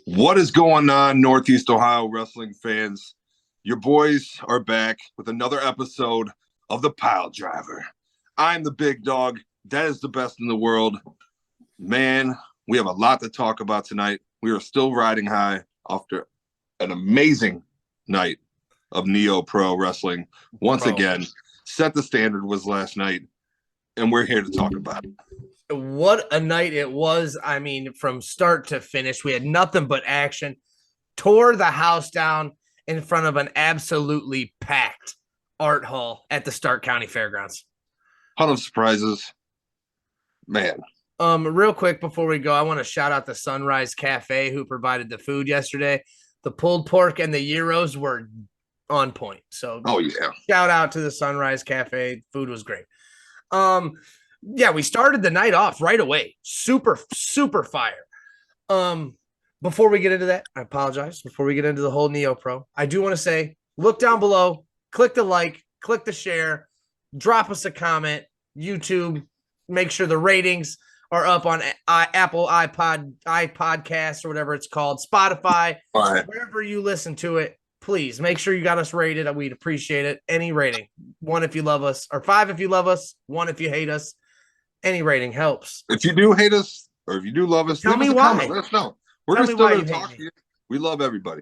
What is going on, Northeast Ohio wrestling fans? Your boys are back with another episode of the Piledriver. I'm the big dog. That is the best in the world. Man, we have a lot to talk about tonight. We are still riding high after an amazing night of NEOPro wrestling. Once again, Set the Standard was last night, and we're here to talk about it. What a night it was. I mean, from start to finish, we had nothing but action. Tore the house down in front of an absolutely packed art hall at the Stark County Fairgrounds. Ton of surprises. Man. Real quick before we go, I want to shout out the Sunrise Cafe who provided the food yesterday. The pulled pork and the gyros were on point. So shout out to the Sunrise Cafe. Food was great. Yeah, we started the night off right away. Super fire. Before we get into that, I apologize. Before we get into the whole NEOPro, I do want to say, look down below, click the like, click the share, drop us a comment, YouTube, make sure the ratings are up on Apple iPodcasts or whatever it's called, Spotify, wherever you listen to it. Please make sure you got us rated. We'd appreciate it. Any rating, 1 if you love us, or 5 if you love us, 1 if you hate us. Any rating helps. If you do hate us, or if you do love us, tell me why. Comment. Let us know. We're just still going to talk to you. We love everybody.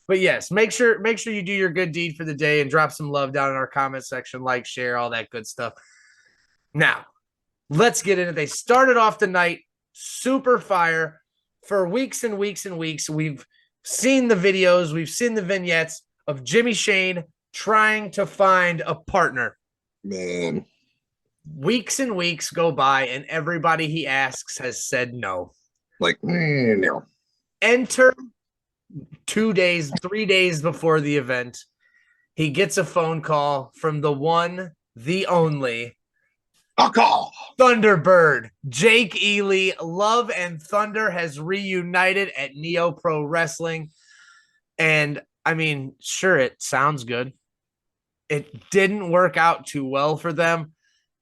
But yes, make sure you do your good deed for the day and drop some love down in our comment section, like, share, all that good stuff. Now, let's get into it. They started off the night super fire. For weeks and weeks and weeks, we've seen the videos, we've seen the vignettes of Jimmy Shane trying to find a partner. Man. Weeks and weeks go by, and everybody he asks has said no. No. Enter 3 days before the event. He gets a phone call from the one, the only Thunderbird. Jake Ely. Love and Thunder has reunited at NEOPro Wrestling. And I mean, sure, it sounds good. It didn't work out too well for them.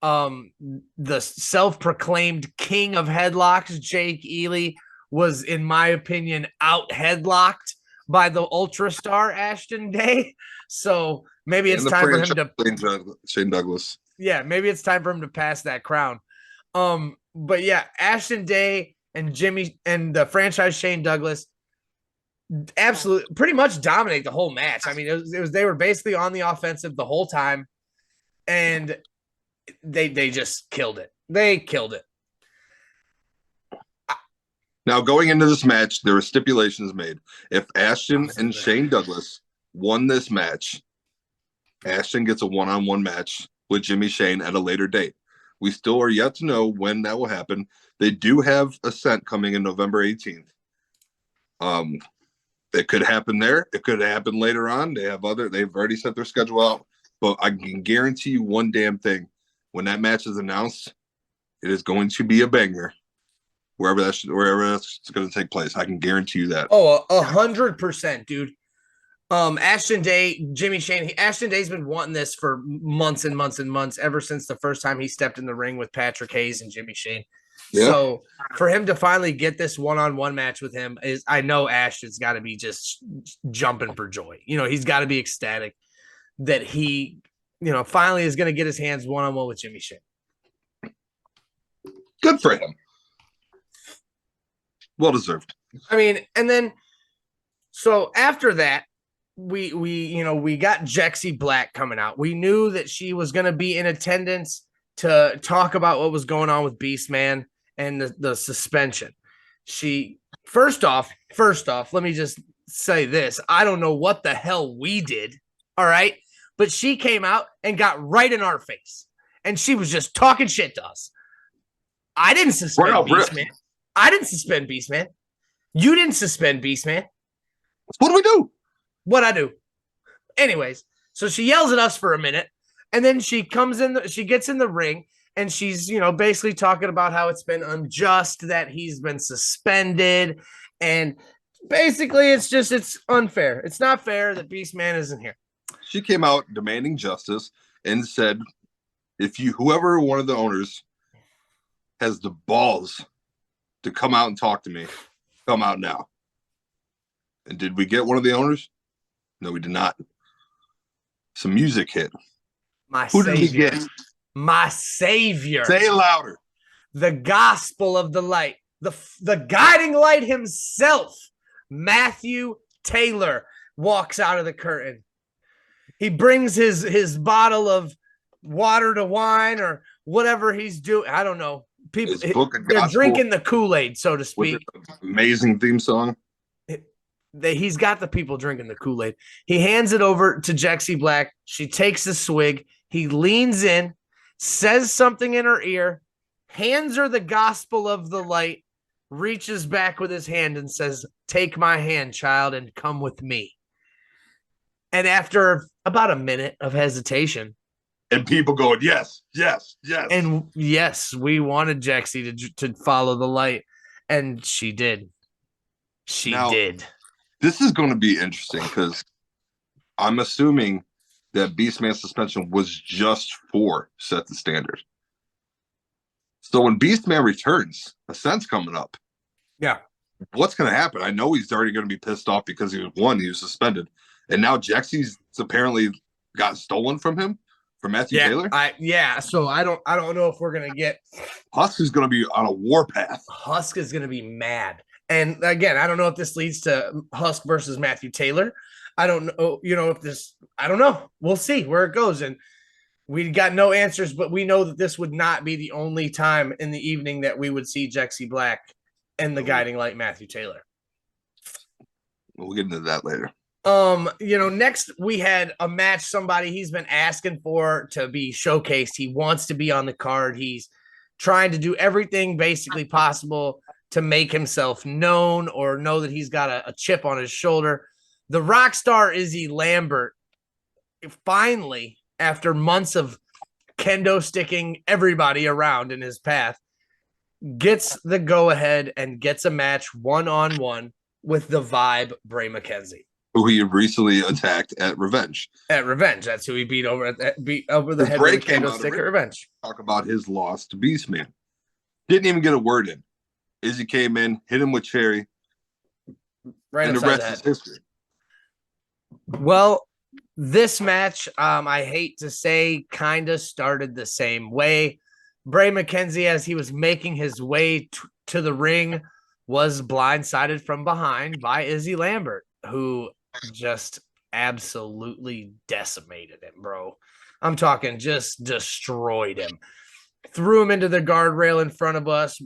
The self-proclaimed king of headlocks, Jake Ely, was, in my opinion, out headlocked by the ultra star Ashton Day. So maybe it's time for him to Shane Douglas. Yeah, maybe it's time for him to pass that crown. But yeah, Ashton Day and Jimmy and the franchise Shane Douglas absolutely pretty much dominate the whole match. I mean, it was they were basically on the offensive the whole time, and they just killed it. They killed it. Now, going into this match, there were stipulations made. If Ashton and Shane Douglas won this match, Ashton gets a one-on-one match with Jimmy Shane at a later date. We still are yet to know when that will happen. They do have Ascent coming in November 18th. It could happen there. It could happen later on. They've already set their schedule out. But I can guarantee you one damn thing. When that match is announced, it is going to be a banger. Wherever that's going to take place, I can guarantee you that. Oh, 100%, dude. Ashton Day, Jimmy Shane. Ashton Day's been wanting this for months and months and months, ever since the first time he stepped in the ring with Patrick Hayes and Jimmy Shane. Yeah. So for him to finally get this one-on-one match with him, I know Ashton's got to be just jumping for joy. You know, he's got to be ecstatic that he, finally is going to get his hands one-on-one with Jimmy Shane. Good for him. Well deserved. I mean, and then so after that, we got Jexy Black coming out. We knew that she was going to be in attendance to talk about what was going on with Beastman and the suspension. She first off, let me just say this. I don't know what the hell we did. All right. But she came out and got right in our face. And she was just talking shit to us. I didn't suspend Beastman. I didn't suspend Beastman. You didn't suspend Beastman. What do we do? What I do? Anyways, so she yells at us for a minute, and then she comes in. She gets in the ring, and she's basically talking about how it's been unjust that he's been suspended, and basically it's unfair. It's not fair that Beastman isn't here. She came out demanding justice and said, whoever one of the owners has the balls to come out and talk to me, come out now. And did we get one of the owners? No, we did not. Some music hit. Who did we get? My savior. Say it louder. The gospel of the light. The guiding light himself. Matthew Taylor walks out of the curtain. He brings his bottle of water to wine or whatever he's doing. I don't know. People, they're drinking the Kool-Aid, so to speak. Amazing theme song. He's got the people drinking the Kool-Aid. He hands it over to Jexy Black. She takes a swig. He leans in, says something in her ear, hands her the gospel of the light, reaches back with his hand and says, "Take my hand, child, and come with me." And after about a minute of hesitation, and people going, yes, yes, yes. And yes, we wanted Jexy to follow the light, and she did. She did. This is going to be interesting because I'm assuming that Beastman suspension was just for set the standard. So when Beastman returns, Ascent's coming up. Yeah. What's going to happen? I know he's already going to be pissed off because he was suspended. And now Jexy's apparently got stolen from him, from Matthew Taylor. So I don't know if we're going to get. Husk is going to be on a warpath. Husk is going to be mad. And again, I don't know if this leads to Husk versus Matthew Taylor. I don't know, I don't know. We'll see where it goes. And we got no answers, but we know that this would not be the only time in the evening that we would see Jexy Black and the guiding light Matthew Taylor. We'll get into that later. Next we had a match somebody he's been asking for to be showcased. He wants to be on the card. He's trying to do everything basically possible to make himself known or know that he's got a chip on his shoulder. The rock star Izzy Lambert finally, after months of kendo sticking everybody around in his path, gets the go-ahead and gets a match one-on-one with the Vibe Bray McKenzie, who he recently attacked at Revenge. At Revenge, that's who he beat over the head with a kendo stick at Revenge. Talk about his loss to Beastman. Didn't even get a word in. Izzy came in, hit him with Cherry, right, and the rest is history. Well, this match, I hate to say, kind of started the same way. Bray McKenzie, as he was making his way to the ring, was blindsided from behind by Izzy Lambert, who just absolutely decimated him, bro. I'm talking just destroyed him. Threw him into the guardrail in front of us,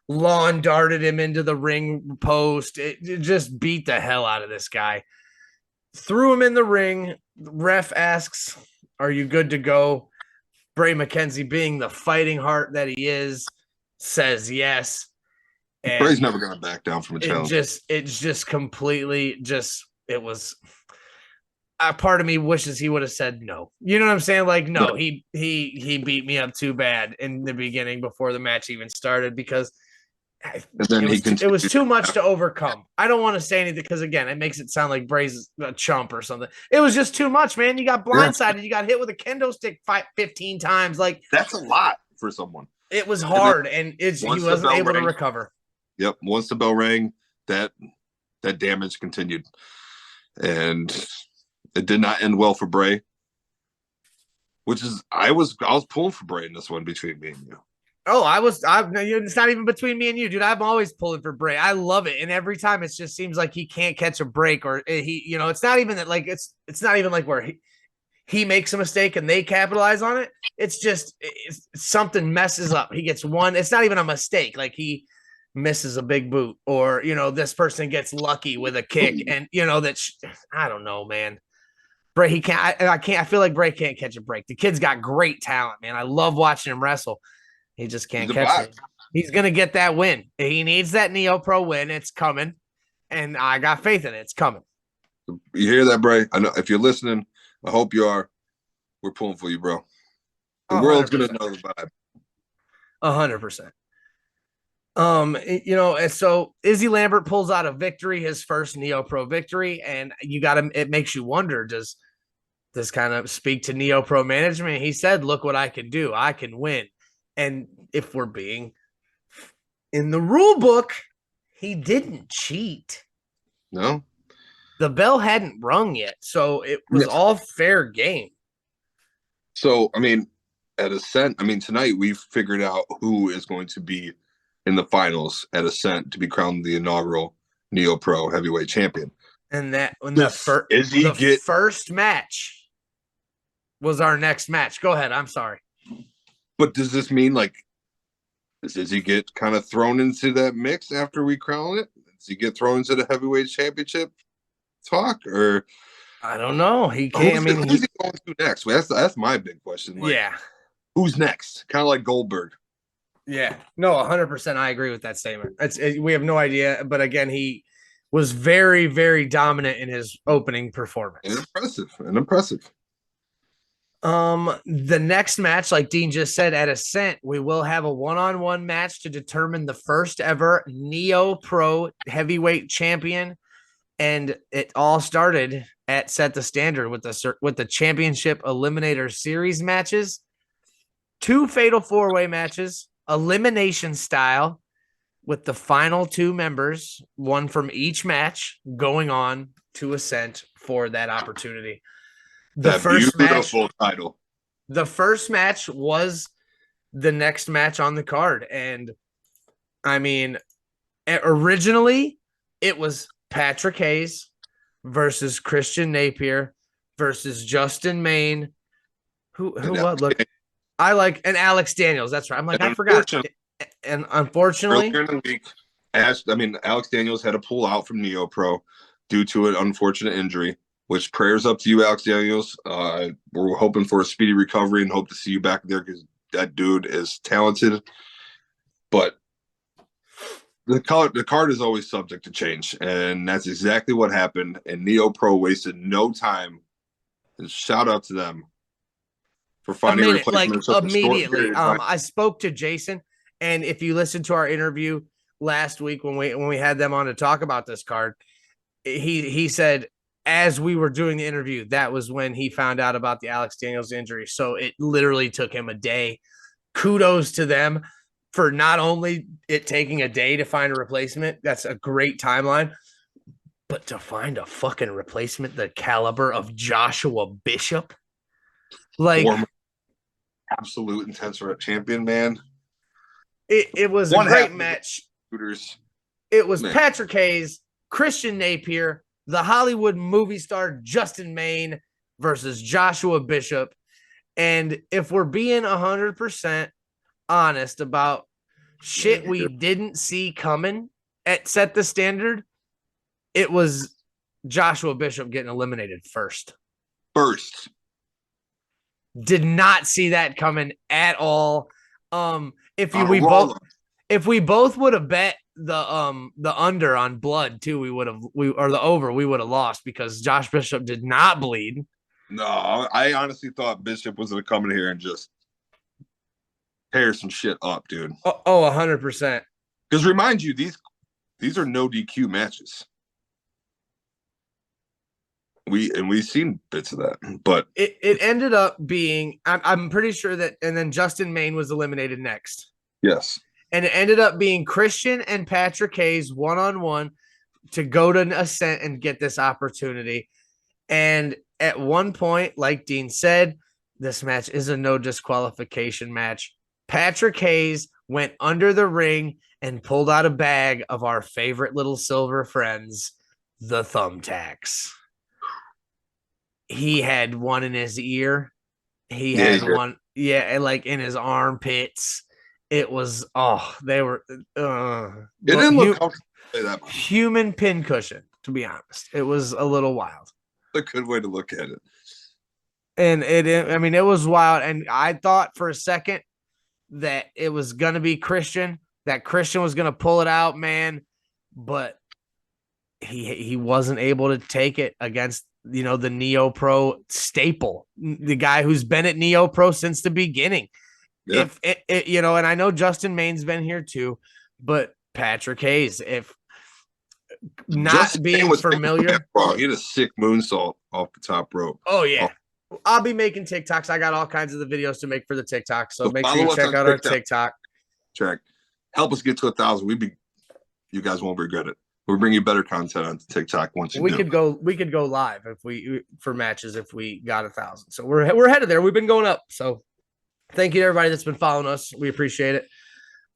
lawn darted him into the ring post. It just beat the hell out of this guy. Threw him in the ring. The ref asks, "Are you good to go?" Bray McKenzie, being the fighting heart that he is, says yes. And Bray's never going to back down from a challenge. It's just completely it was. A part of me wishes he would have said no. You know what I'm saying? Like, no, he beat me up too bad in the beginning before the match even started because it was too much to overcome. I don't want to say anything because, again, it makes it sound like Bray's a chump or something. It was just too much, man. You got blindsided. You got hit with a kendo stick 15 times. Like, that's a lot for someone. It was hard, and he wasn't able to recover. Yep. Once the bell rang, that damage continued. And it did not end well for Bray. I was pulling for Bray in this one between me and you. Oh, it's not even between me and you, dude. I'm always pulling for Bray. I love it. And every time it just seems like he can't catch a break or it's not even that, like, it's not even like where he makes a mistake and they capitalize on it. It's just something messes up. He gets one. It's not even a mistake. Like he misses a big boot or, this person gets lucky with a kick and, I don't know, man. Bray, he can't. I feel like Bray can't catch a break. The kid's got great talent, man. I love watching him wrestle. He just can't catch it. He's gonna get that win. He needs that NEOPro win. It's coming, and I got faith in it. It's coming. You hear that, Bray? I know if you're listening. I hope you are. We're pulling for you, bro. The 100%. World's gonna know the vibe. 100%. And so Izzy Lambert pulls out a victory, his first NEOPro victory, and it makes you wonder, does this kind of speak to NEOPro management? He said, "Look what I can do. I can win." And if we're being in the rule book, He didn't cheat. No. The bell hadn't rung yet, so it was all fair game. So, I mean, at Ascent, tonight we've figured out who is going to be in the finals at Ascent to be crowned the inaugural NEOPro heavyweight champion. And that when the first match was our next match. Go ahead. I'm sorry. But does this mean does he get kind of thrown into that mix after we crown it? Does he get thrown into the heavyweight championship talk, or I don't know. He can't. Who's he going to next? Well, that's my big question. Who's next? Kind of like Goldberg. Yeah. No, 100%. I agree with that statement. We have no idea, but again, he was very, very dominant in his opening performance. Impressive. The next match, like Dean just said, at Ascent, we will have a one-on-one match to determine the first ever NEOPro heavyweight champion. And it all started at Set the Standard with the championship eliminator series matches, 2 fatal 4-way matches, elimination style, with the final 2 members, one from each match, going on to Ascent for that opportunity. The first match was the next match on the card. And originally it was Patrick Hayes versus Christian Napier versus Justin Maine. And Alex Daniels. That's right. I'm like, I forgot. And unfortunately, earlier in the week, Alex Daniels had to pull out from NEOPro due to an unfortunate injury. Which prayers up to you, Alex Daniels. We're hoping for a speedy recovery and hope to see you back there because that dude is talented. But the card is always subject to change, and that's exactly what happened. And NEOPro wasted no time. And shout out to them for finding a replacement immediately. I spoke to Jason, and if you listen to our interview last week when we had them on to talk about this card, he said, as we were doing the interview, that was when he found out about the Alex Daniels injury. So it literally took him a day. Kudos to them for not only it taking a day to find a replacement. That's a great timeline. But to find a fucking replacement the caliber of Joshua Bishop. Former absolute intense champion, man. It was a great match. It was man. Patrick Hayes, Christian Napier, the Hollywood movie star Justin Maine versus Joshua Bishop. And if we're being 100% honest about shit we didn't see coming at Set the Standard, it was Joshua Bishop getting eliminated first. Did not see that coming at all. If we both would have bet the under on blood too, or the over, we would have lost because Josh Bishop did not bleed. No, I honestly thought Bishop was going to come in here and just tear some shit up, dude. 100%. Because remind you, these are no DQ matches. We've seen bits of that, but it ended up being, I'm pretty sure that, and then Justin Maine was eliminated next. Yes. And it ended up being Christian and Patrick Hayes one-on-one to go to Ascent and get this opportunity. And at one point, like Dean said, this match is a no disqualification match. Patrick Hayes went under the ring and pulled out a bag of our favorite little silver friends, the thumbtacks. He had one in his ear. He had one, like in his armpits. It was, they were, it didn't look comfortable. Human pincushion, to be honest. It was a little wild. A good way to look at it. And it was wild. And I thought for a second that it was going to be Christian, that Christian was going to pull it out, man. But he wasn't able to take it against, the NEOPro staple, the guy who's been at NEOPro since the beginning. Yeah. And I know Justin Maine's been here too, but Patrick Hayes, if not Justin being familiar, he had a sick moonsault off the top rope. Oh yeah. I'll be making TikToks. I got all kinds of the videos to make for the TikTok. So make sure you check out our TikTok. Help us get to 1,000. We'd be You guys won't regret it. We'll bring you better content on TikTok once we could go live for matches if we got 1,000. So we're headed there. We've been going up. So thank you to everybody that's been following us. We appreciate it.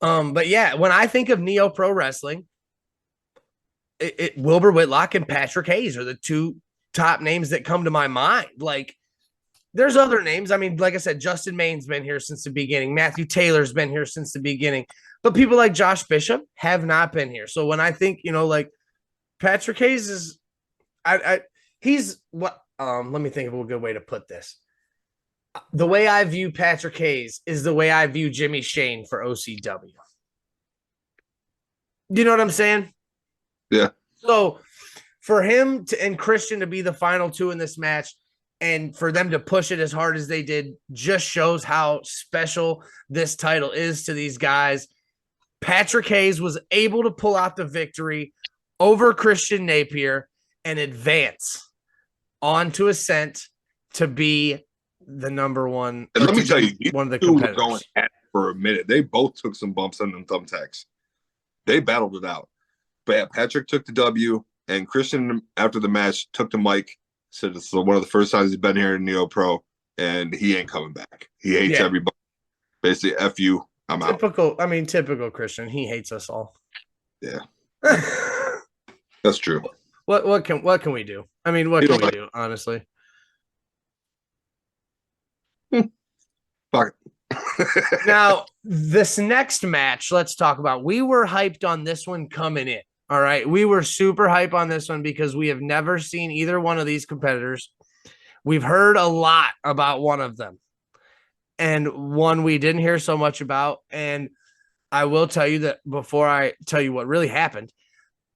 But yeah, when I think of NEOPro Wrestling, Wilbur Whitlock and Patrick Hayes are the two top names that come to my mind. Like, there's other names. I mean, like I said, Justin Maine's been here since the beginning. Matthew Taylor's been here since the beginning. But people like Josh Bishop have not been here. So when I think, like Patrick Hayes is, he's what? Let me think of a good way to put this. The way I view Patrick Hayes is the way I view Jimmy Shane for OCW. You know what I'm saying? Yeah. So for him and Christian to be the final two in this match, and for them to push it as hard as they did, just shows how special this title is to these guys. Patrick Hayes was able to pull out the victory over Christian Napier and advance on to Ascent to be the number one. And let me tell you, one of the competitors. Were going at it for a minute. They both took some bumps on them thumbtacks. They battled it out. But yeah, Patrick took the W, and Christian, after the match, took the mic, said it's one of the first times he's been here in NEOPro, and he ain't coming back. He hates everybody. Basically, F you. I'm out. Typical Christian. He hates us all. Yeah. That's true. What can we do? I mean, what can we do, honestly? Fuck it. Now, this next match, let's talk about. We were hyped on this one coming in. All right. We were super hype on this one because we have never seen either one of these competitors. We've heard a lot about one of them, and one we didn't hear so much about. And I will tell you that before I tell you what really happened,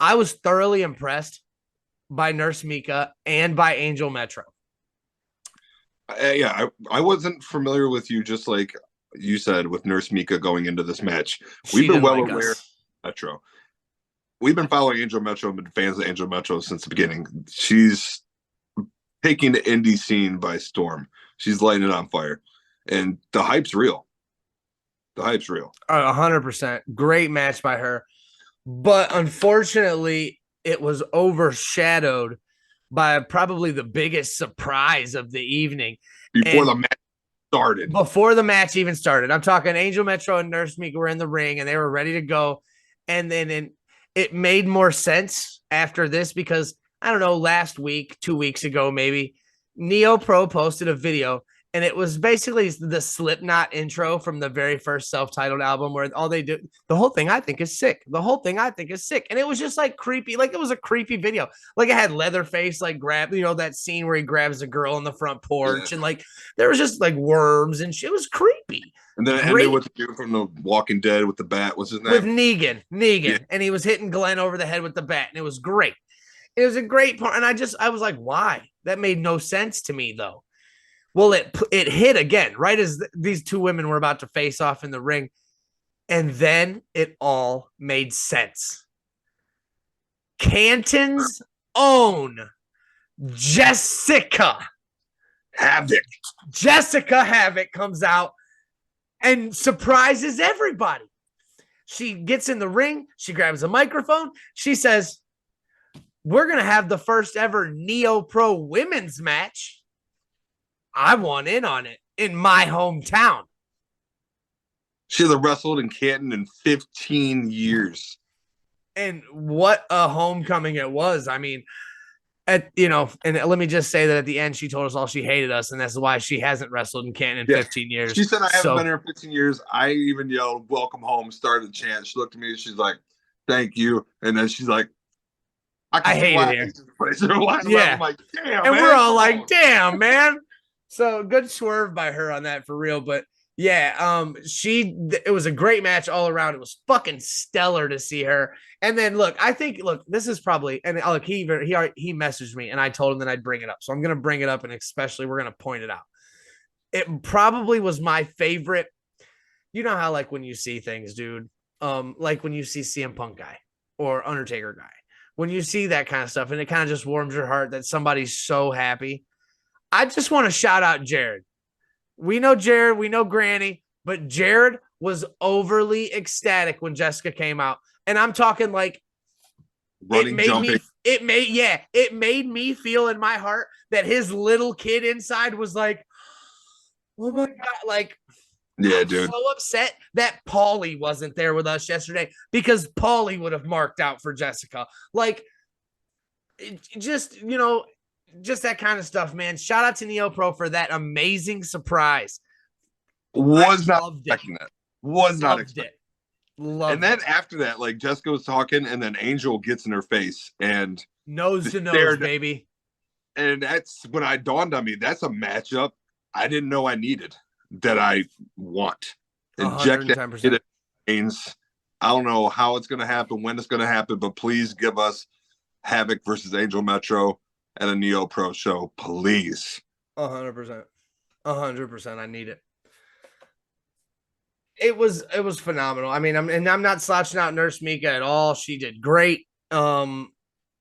I was thoroughly impressed by Nurse Mika and by Angel Metro. I wasn't familiar with you, just like you said, with Nurse Mika going into this match. We've been well aware of Metro. We've been following Angel Metro and been fans of Angel Metro since the beginning. She's taking the indie scene by storm. She's lighting it on fire. And the hype's real. 100%. Great match by her. But unfortunately, it was overshadowed by probably the biggest surprise of the evening. Before the match started. Before the match even started. I'm talking Angel Metro and Nurse Mika were in the ring, and they were ready to go. And then it made more sense after this because, I don't know, last week, 2 weeks ago maybe, NEOPro posted a video, and it was basically the Slipknot intro from the very first self-titled album where all they do, the whole thing I think is sick. And it was just like creepy. Like, it was a creepy video. Like, it had Leatherface, like, grab, that scene where he grabs a girl on the front porch. And like, there was just like worms and shit. It was creepy. And then it ended with the dude from The Walking Dead with the bat. What's his name? With Negan. Yeah. And he was hitting Glenn over the head with the bat. And it was great. It was a great part. And I was like, why? That made no sense to me, though. Well, it hit again, right as these two women were about to face off in the ring. And then it all made sense. Canton's own Jessica Havoc comes out and surprises everybody. She gets in the ring. She grabs a microphone. She says, we're going to have the first ever NEOPro women's match. I want in on it in my hometown. She hasn't wrestled in Canton in 15 years. And what a homecoming it was. I mean, and let me just say that at the end, she told us all she hated us, and that's why she hasn't wrestled in Canton in 15 years. She said, I haven't been here in 15 years. I even yelled, welcome home, started the chant. She looked at me, she's like, thank you. And then she's like, I hate it here. Yeah. I'm like, damn, and man, we're all like, damn, man. So good swerve by her on that for real. But yeah, it was a great match all around. It was fucking stellar to see her. And then look, this is probably, and look, he messaged me and I told him that I'd bring it up. So I'm going to bring it up, and especially we're going to point it out. It probably was my favorite. You know how, like, when you see things, dude, like when you see CM Punk guy or Undertaker guy, when you see that kind of stuff, and it kind of just warms your heart that somebody's so happy. I just want to shout out Jared. We know Jared, we know Granny, but Jared was overly ecstatic when Jessica came out. And I'm talking like running, jumping. It made me feel in my heart that his little kid inside was like, oh my God, like, yeah, dude. So upset that Paulie wasn't there with us yesterday because Paulie would have marked out for Jessica. Like, just that kind of stuff, man. Shout out to NEOPro for that amazing surprise. Was not expecting that. Was not expecting it. Loved and then after that, like Jessica was talking, and then Angel gets in her face and nose to nose, baby. And that's when I dawned on me. That's a matchup I didn't know I needed. That I want. Inject that. I don't know how it's going to happen, when it's going to happen, but please give us Havoc versus Angel Metro at a NEOPro show, please. 100%. 100%. I need it. It was phenomenal. I mean, I'm not slouching out Nurse Mika at all. She did great. Even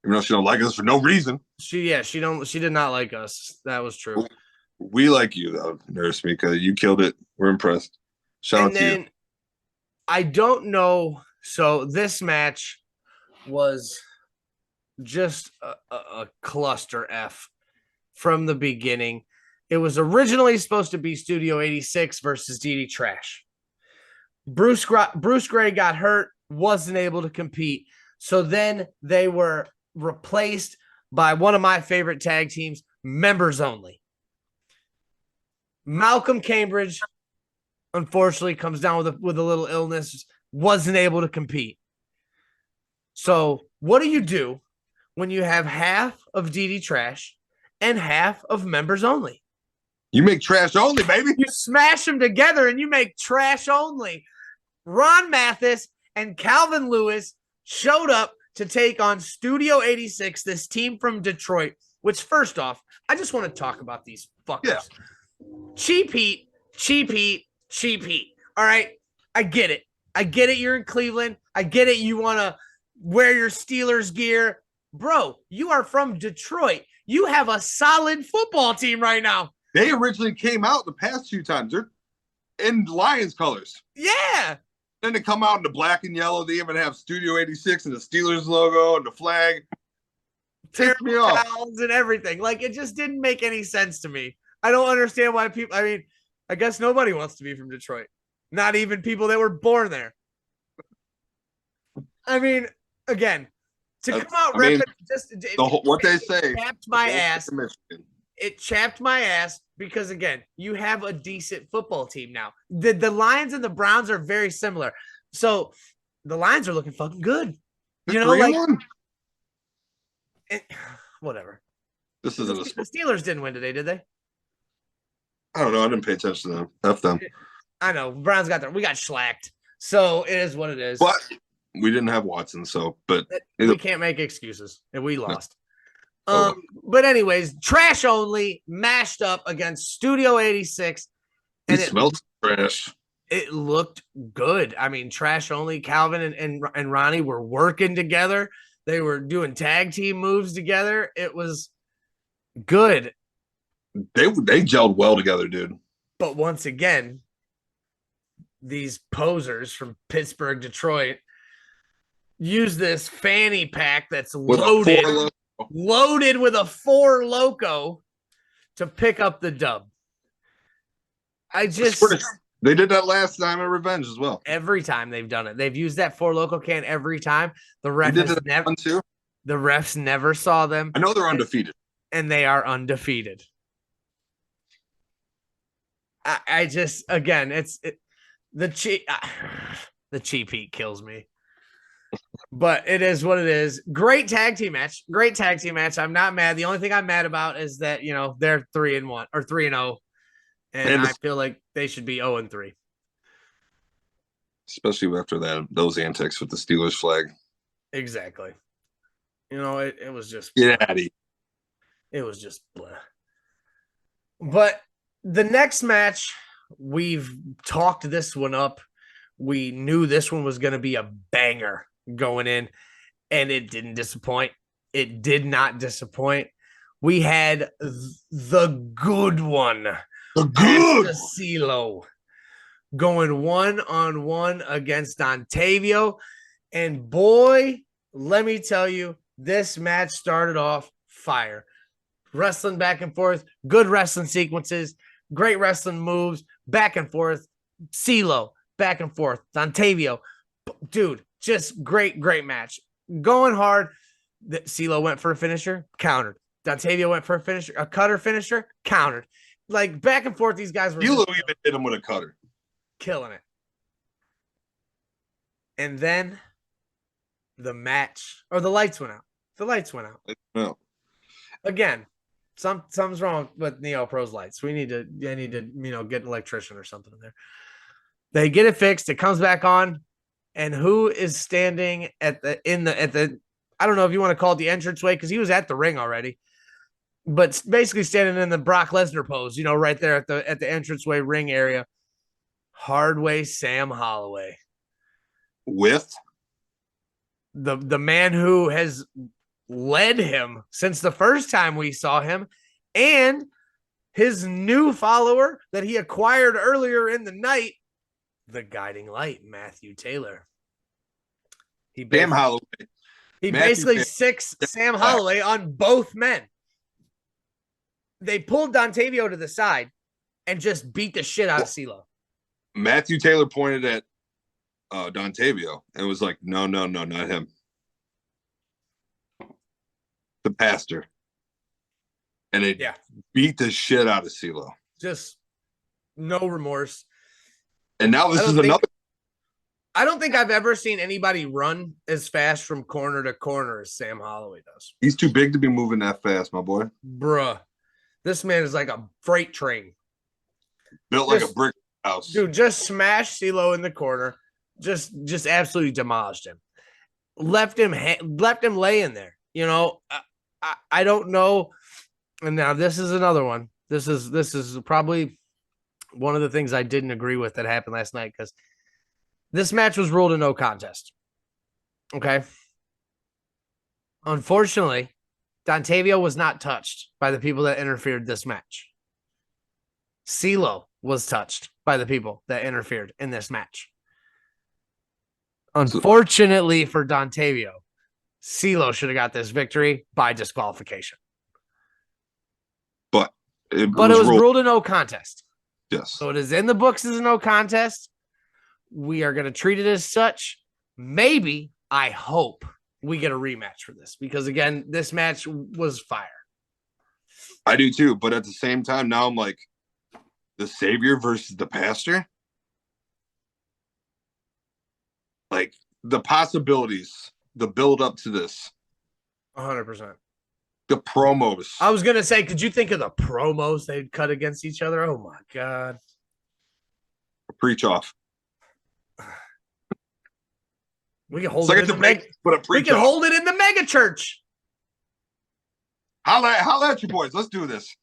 though she don't like us for no reason. She did not like us. That was true. We like you though, Nurse Mika. You killed it. We're impressed. Shout out to you. I don't know. So this match was just a cluster F from the beginning. It was originally supposed to be Studio 86 versus DD Trash. Bruce Gray got hurt, wasn't able to compete. So then they were replaced by one of my favorite tag teams, Members Only. Malcolm Cambridge, unfortunately, comes down with a little illness, wasn't able to compete. So what do you do when you have half of DD Trash and half of Members Only? You make Trash Only, baby. You smash them together and you make Trash Only. Ron Mathis and Calvin Lewis showed up to take on Studio 86, this team from Detroit, which first off, I just want to talk about these fuckers. Yeah. Cheap Heat. All right. I get it. You're in Cleveland. I get it. You want to wear your Steelers gear. Bro, you are from Detroit. You have a solid football team right now. They originally came out the past few times. They're in Lions colors. Yeah. Then they come out in the black and yellow. They even have Studio 86 and the Steelers logo and the flag. Tipped me off. And everything. Like, it just didn't make any sense to me. I don't understand why people, I mean, I guess nobody wants to be from Detroit. Not even people that were born there. I mean, again, to come out what they say. Chapped my ass. It chapped my ass because, again, you have a decent football team now. The Lions and the Browns are very similar. So the Lions are looking fucking good. You know, like whatever. This isn't the Steelers didn't win today, did they? I don't know. I didn't pay attention to them. F them. I know. Browns got there. We got shellacked. So it is what it is. But we didn't have Watson, but we can't make excuses. And we lost. No. But anyways, Trash Only mashed up against Studio 86. And it smelled trash. It looked good. I mean, Trash Only, Calvin and Ronnie were working together. They were doing tag team moves together. It was good. They gelled well together, dude. But once again, these posers from Pittsburgh, Detroit, use this fanny pack that's loaded with a 4 Loco to pick up the dub. They did that last time at Revenge as well. Every time they've done it, they've used that 4 Loco can every time. The refs never saw them. I know they're undefeated, and they are undefeated. I just, again, the cheap heat kills me. But it is what it is. Great tag team match. I'm not mad. The only thing I'm mad about is that, they're 3-1 or 3-0. And I feel like they should be 0-3. Especially after those antics with the Steelers flag. Exactly. It was just it was just blah. But the next match, we've talked this one up. We knew this one was going to be a banger going in, and it didn't disappoint. It did not disappoint. We had the good one. The good CeeLo going 1-on-1 against Ontavio. And boy, let me tell you, this match started off fire. Wrestling back and forth, good wrestling sequences, great wrestling moves, back and forth. CeeLo, back and forth. Dontavio, dude, just great match. Going hard. CeeLo went for a finisher, countered. Dontavio went for a finisher, a cutter finisher, countered. Like back and forth, these guys were CeeLo even hit him with a cutter. Killing it. And then the match, or the lights went out. The lights went out. No. Again, something's wrong with NEOPro's lights. I need to, get an electrician or something in there. They get it fixed. It comes back on. And who is standing at the I don't know if you want to call it the entranceway, because he was at the ring already, but basically standing in the Brock Lesnar pose, right there at the entranceway ring area. Hardway Sam Holloway. With the man who has led him since the first time we saw him, and his new follower that he acquired earlier in the night, the guiding light, Matthew Taylor. Sam Holloway. He basically sicks Sam Holloway on both men. They pulled Dontavio to the side and just beat the shit out of CeeLo. Matthew Taylor pointed at Dontavio and was like, no, not him. The pastor. And it beat the shit out of CeeLo. Just no remorse. And now this is another. I don't think I've ever seen anybody run as fast from corner to corner as Sam Holloway does. He's too big to be moving that fast, my boy. Bruh. This man is like a freight train. Built like a brick house. Dude, just smashed CeeLo in the corner. Just absolutely demolished him. Left him laying there. I don't know. And now this is another one. This is probably one of the things I didn't agree with that happened last night, because this match was ruled a no contest. Okay. Unfortunately, Dontavio was not touched by the people that interfered this match. CeeLo was touched by the people that interfered in this match. Unfortunately for Dontavio, CeeLo should have got this victory by disqualification. But it was ruled a no contest. Yes. So it is in the books as a no contest. We are going to treat it as such. Maybe, I hope, we get a rematch for this, because, again, this match was fire. I do too, but at the same time, now I'm like, the Savior versus the Pastor? Like, the possibilities, the build up to this. 100%. The promos. I was going to say, could you think of the promos they'd cut against each other? Oh, my God. Preach off. We can hold it in the mega church. Holla at you boys. Let's do this.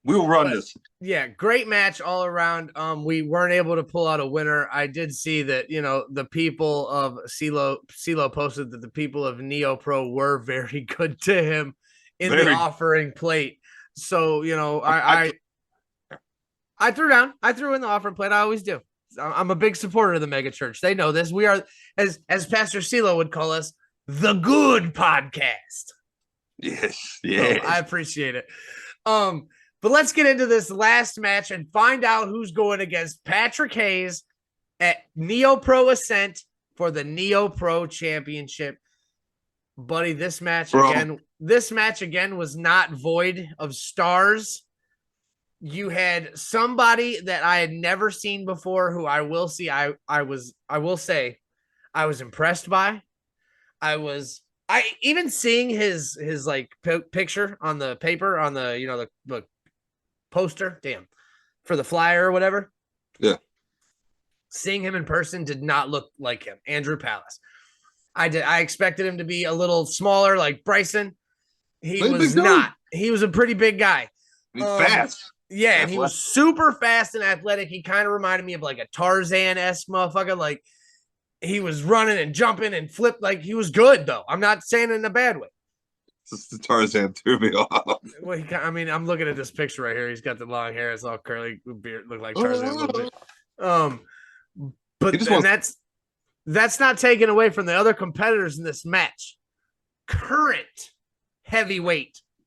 We will run this. Yeah, great match all around. We weren't able to pull out a winner. I did see that, the people of CeeLo posted that the people of NEOPro were very good to him in the offering plate. So, I threw down. I threw in the offering plate. I always do. I'm a big supporter of the mega church. They know this. We are, as Pastor CeeLo would call us, the good podcast. Yes. So I appreciate it. But let's get into this last match and find out who's going against Patrick Hayes at NEOPro Ascent for the NEOPro Championship. Buddy, this match again was not void of stars. You had somebody that I had never seen before, who I will say I was impressed by. I even seeing his like picture on the paper on the the poster, for the flyer or whatever. Yeah. Seeing him in person did not look like him. Andrew Palace. I expected him to be a little smaller, like Bryson. He was not. He was a pretty big guy. He's fast. Yeah, and he was super fast and athletic. He kind of reminded me of like a Tarzan-esque motherfucker. Like, he was running and jumping and flipped. Like, he was good, though. I'm not saying it in a bad way. This is the Tarzan threw me off. Well, I'm looking at this picture right here. He's got the long hair. It's all curly beard. Look like Tarzan a little bit. But That's not taken away from the other competitors in this match. Current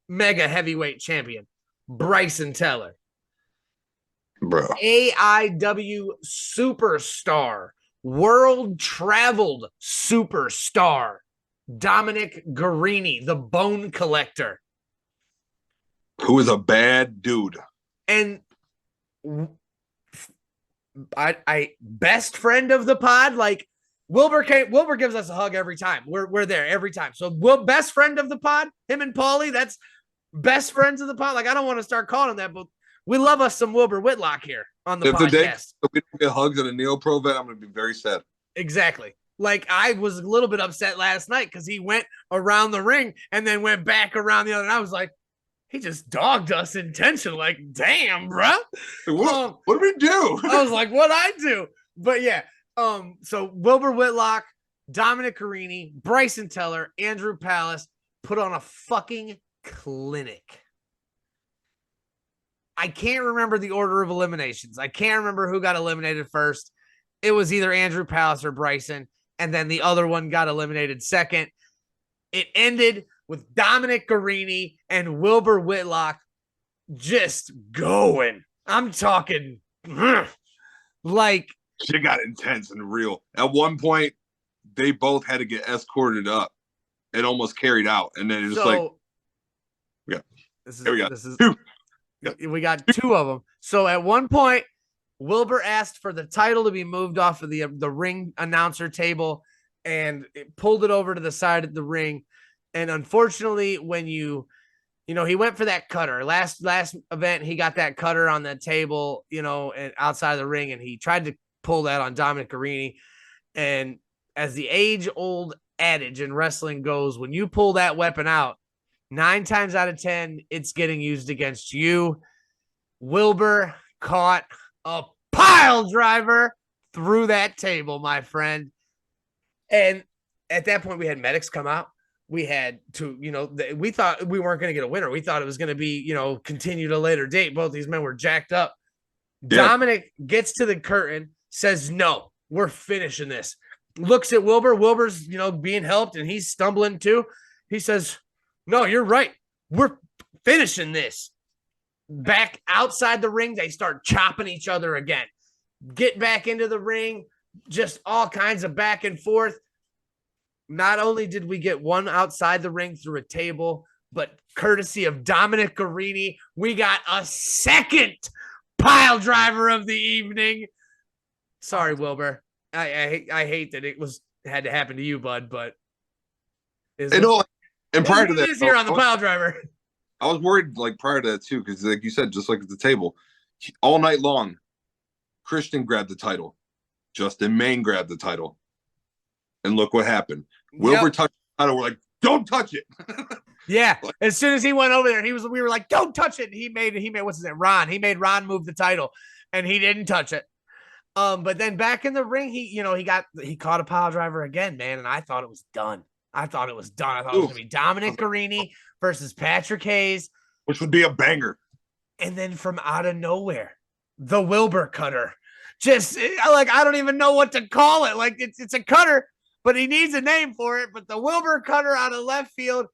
mega heavyweight champion, Bryson Tiller. Bro. AIW superstar, world traveled superstar, Dominic Guarini, the Bone Collector. Who is a bad dude. And I best friend of the pod, like Wilbur gives us a hug every time. We're there every time. So best friend of the pod, him and Paulie, that's best friends of the pod. Like, I don't want to start calling him that, but we love us some Wilbur Whitlock here on the podcast. If we don't get hugs at a NEOPro event, I'm going to be very sad. Exactly. Like, I was a little bit upset last night because he went around the ring and then went back around the other. And I was like, he just dogged us intentionally. Like, damn, bro. What did we do? I was like, what'd I do? But yeah. So Wilbur Whitlock, Dominic Guarini, Bryson Tiller, Andrew Palace put on a fucking clinic. I can't remember the order of eliminations. I can't remember who got eliminated first. It was either Andrew Palace or Bryson, and then the other one got eliminated second. It ended with Dominic Guarini and Wilbur Whitlock just going. I'm talking like shit got intense and real. At one point, they both had to get escorted up and almost carried out, and then it's just we got two of them. So at one point, Wilbur asked for the title to be moved off of the ring announcer table, and it pulled it over to the side of the ring. And unfortunately, when he went for that cutter last event, he got that cutter on the table, and outside of the ring, and he tried to pull that on Dominic Guarini. And as the age-old adage in wrestling goes, when you pull that weapon out, 9 times out of 10, it's getting used against you. Wilbur caught a pile driver through that table, my friend. And at that point, we had medics come out. We had to, we thought we weren't going to get a winner. We thought it was going to be, continued a later date. Both these men were jacked up. Yeah. Dominic gets to the curtain, says, no, we're finishing this. Looks at Wilbur. Wilbur's, being helped, and he's stumbling too. He says, no, you're right. We're finishing this. Back outside the ring, they start chopping each other again. Get back into the ring, just all kinds of back and forth. Not only did we get one outside the ring through a table, but courtesy of Dominic Guarini, we got a second pile driver of the evening. Sorry, Wilbur. I hate that it had to happen to you, bud, but and prior to that, here on the pile driver, I was worried prior to that too, because like you said, just like at the table, all night long, Christian grabbed the title, Justin Maine grabbed the title, and look what happened. Wilbur touched the title. We're like, don't touch it. Yeah. As soon as he went over there, we were like, don't touch it. And he made what's his name? Ron. He made Ron move the title, and he didn't touch it. But then back in the ring, he caught a pile driver again, man, and I thought it was done. I thought it was going to be Dominic Guarini versus Patrick Hayes, which would be a banger. And then from out of nowhere, the Wilbur cutter. Just I don't even know what to call it. Like it's a cutter, but he needs a name for it. But the Wilbur cutter out of left field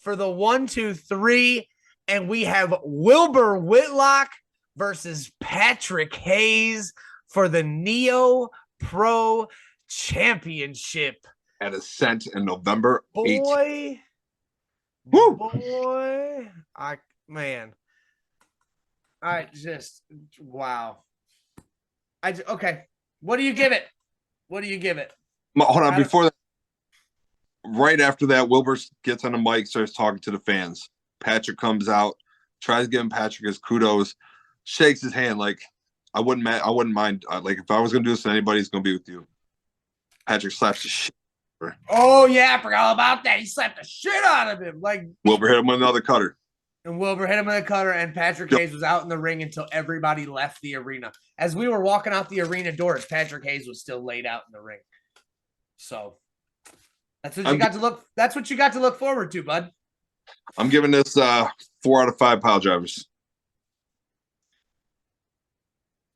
for the 1, 2, 3, and we have Wilbur Whitlock versus Patrick Hayes for the NEOPro Championship at Ascent in November 8th. Boy, wow. Okay. What do you give it? Hold on, before that, right after that, Wilbur gets on the mic, starts talking to the fans. Patrick comes out, tries giving Patrick his kudos, shakes his hand like, I wouldn't mind. Like, if I was going to do this to anybody, it's going to be with you. Patrick slaps the shit. Oh, yeah, I forgot all about that. He slapped the shit out of him. Like, Wilbur hit him with another cutter. And Wilbur hit him with a cutter, and Patrick Hayes was out in the ring until everybody left the arena. As we were walking out the arena doors, Patrick Hayes was still laid out in the ring. So that's what you got to look. That's what you got to look forward to, bud. I'm giving this 4 out of 5 pile drivers.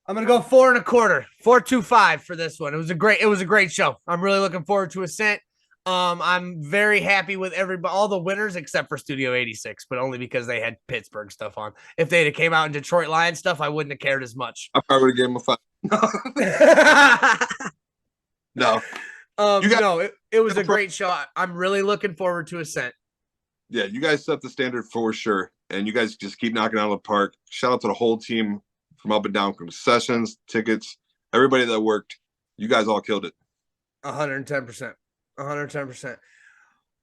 I'm gonna go 4.25, 4.25 for this one. It was a great show. I'm really looking forward to Ascent. I'm very happy with everybody, all the winners except for Studio 86, but only because they had Pittsburgh stuff on. If they'd have came out in Detroit Lions stuff, I wouldn't have cared as much. I probably would have given them a 5. No. It was a great show. I'm really looking forward to Ascent. Yeah, you guys set the standard for sure, and you guys just keep knocking out of the park. Shout out to the whole team from up and down, concessions, tickets, everybody that worked. You guys all killed it. 110%. 110%.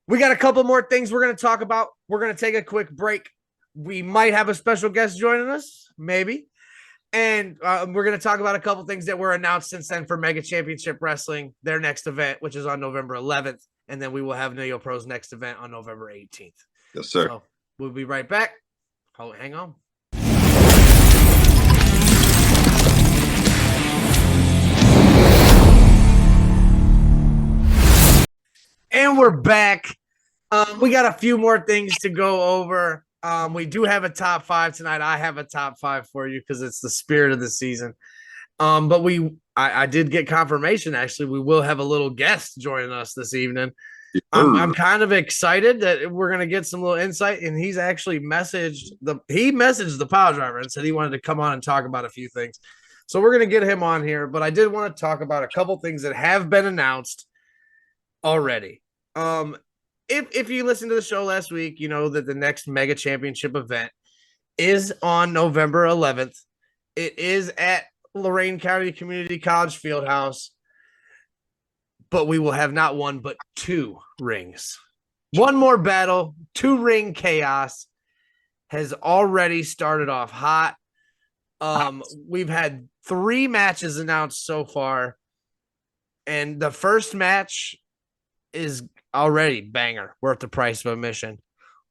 We got a couple more things we're going to talk about. We're going to take a quick break. We might have a special guest joining us, maybe. And we're going to talk about a couple things that were announced since then for Mega Championship Wrestling, their next event, which is on November 11th. And then we will have NEOPro's next event on November 18th. Yes, sir. So we'll be right back. Oh, hang on. And we're back. We got a few more things to go over. We do have a top 5 tonight. I have a top 5 for you because it's the spirit of the season. But I did get confirmation. Actually, we will have a little guest joining us this evening. I'm kind of excited that we're gonna get some little insight. And he's actually messaged the Piledriver and said he wanted to come on and talk about a few things. So we're gonna get him on here. But I did want to talk about a couple things that have been announced already. If you listened to the show last week, you know that the next Mega Championship event is on November 11th. It is at Lorain County Community College Fieldhouse, but we will have not one, but 2 rings. One more battle, 2-ring chaos has already started off hot. We've had 3 matches announced so far, and the first match is already banger, worth the price of admission.